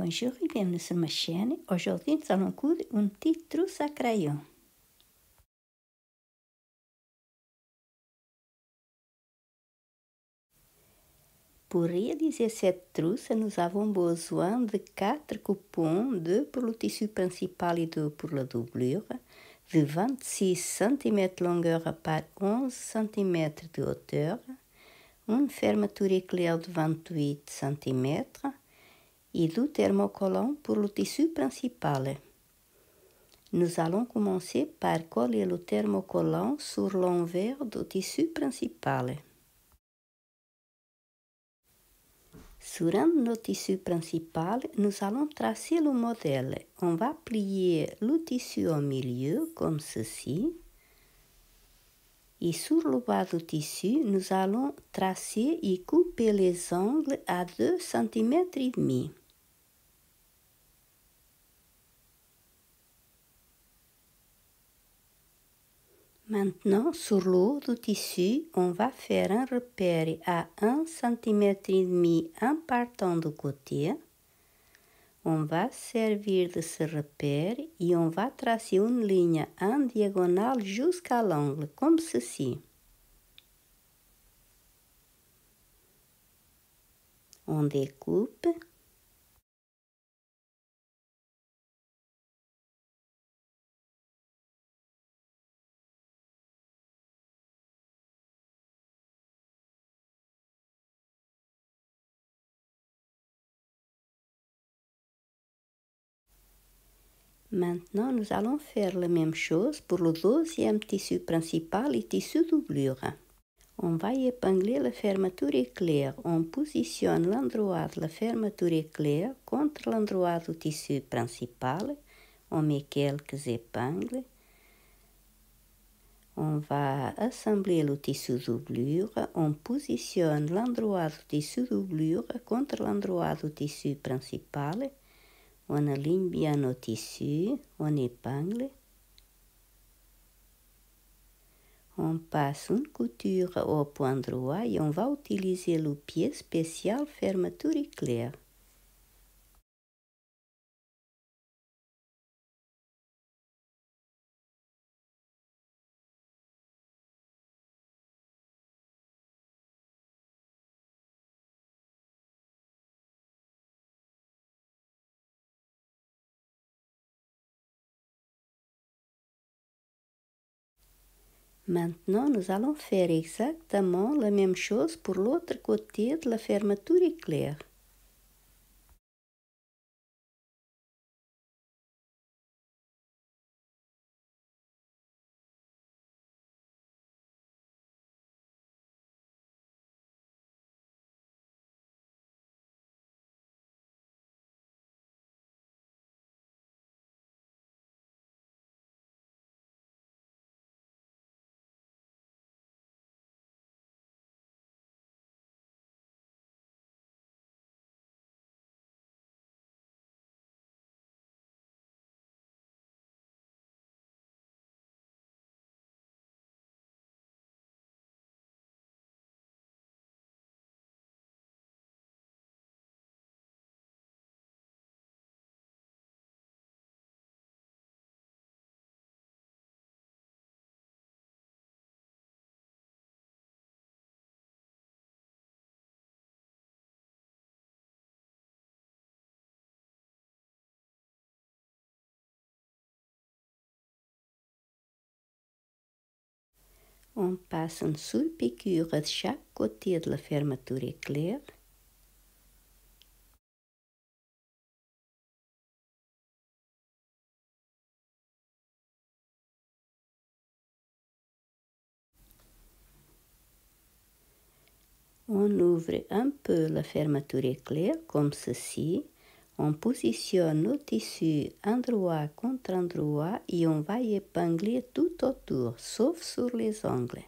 Bonjour et bienvenue sur ma chaîne. Aujourd'hui, nous allons coudre une petite trousse à crayon. Pour réaliser cette trousse, nous avons besoin de 4 coupons, 2 pour le tissu principal et 2 pour la doublure, de 26 cm longueur par 11 cm de hauteur, une fermeture éclair de 28 cm et 2 thermocollants pour le tissu principal. Nous allons commencer par coller le thermocollant sur l'envers du tissu principal. Sur un de nos tissus principal, nous allons tracer le modèle. On va plier le tissu au milieu, comme ceci. Et sur le bas du tissu, nous allons tracer et couper les angles à 2 cm et demi. Maintenant, sur le haut du tissu, on va faire un repère à 1 cm et demi en partant du côté. On va servir de ce repère et on va tracer une ligne en diagonale jusqu'à l'angle, comme ceci. On découpe. Maintenant, nous allons faire la même chose pour le deuxième tissu principal et tissu doublure. On va épingler la fermeture éclair. On positionne l'endroit de la fermeture éclair contre l'endroit du tissu principal. On met quelques épingles. On va assembler le tissu doublure. On positionne l'endroit du tissu doublure contre l'endroit du tissu principal. On aligne bien le tissu, on épingle. On passe une couture au point droit et on va utiliser le pied spécial fermeture éclair. Maintenant, nous allons faire exactement la même chose pour l'autre côté de la fermeture éclair. On passe une surpiqûre de chaque côté de la fermeture éclair. On ouvre un peu la fermeture éclair comme ceci. On positionne le tissu endroit contre endroit et on va épingler tout autour, sauf sur les angles.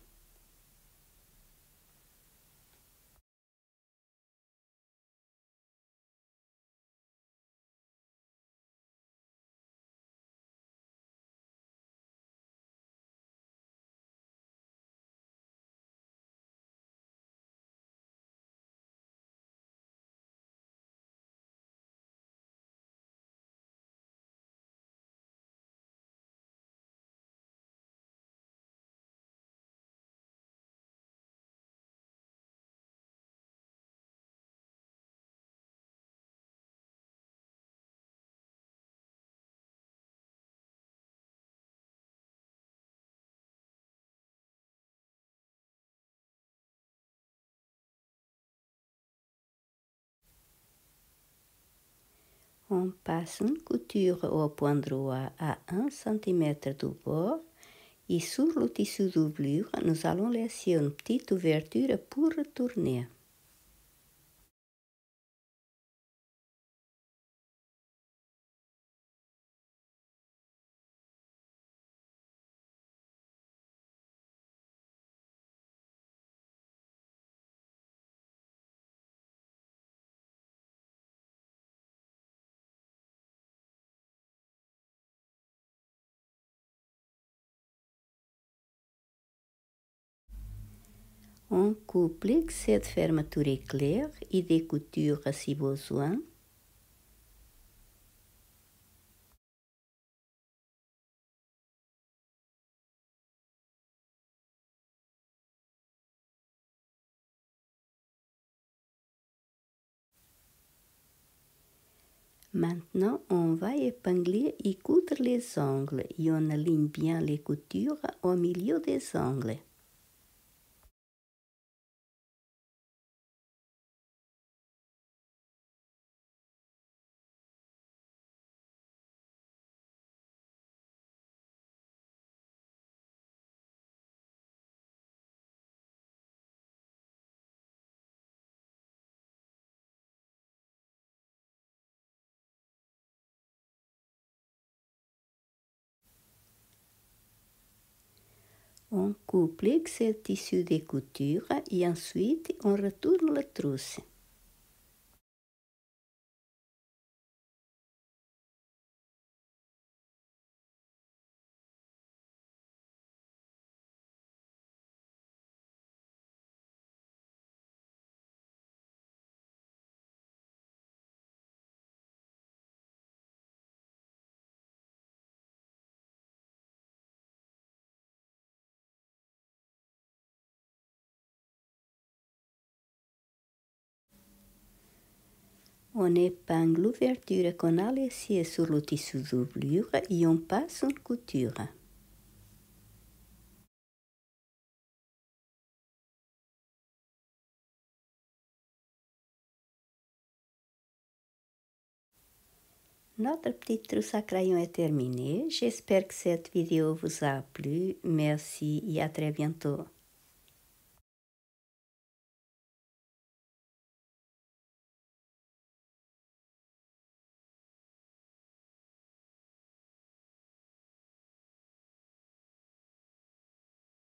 On passe une couture au point droit à 1 cm du bord et sur le tissu doublure, nous allons laisser une petite ouverture pour retourner. On couple cette fermeture éclair et découture si besoin. Maintenant, on va épingler et coudre les angles et on aligne bien les coutures au milieu des angles. On couple ce tissu de couture et ensuite on retourne la trousse. On épingle l'ouverture qu'on a laissée sur le tissu doublure et on passe une couture. Notre petite trousse à crayon est terminée. J'espère que cette vidéo vous a plu. Merci et à très bientôt.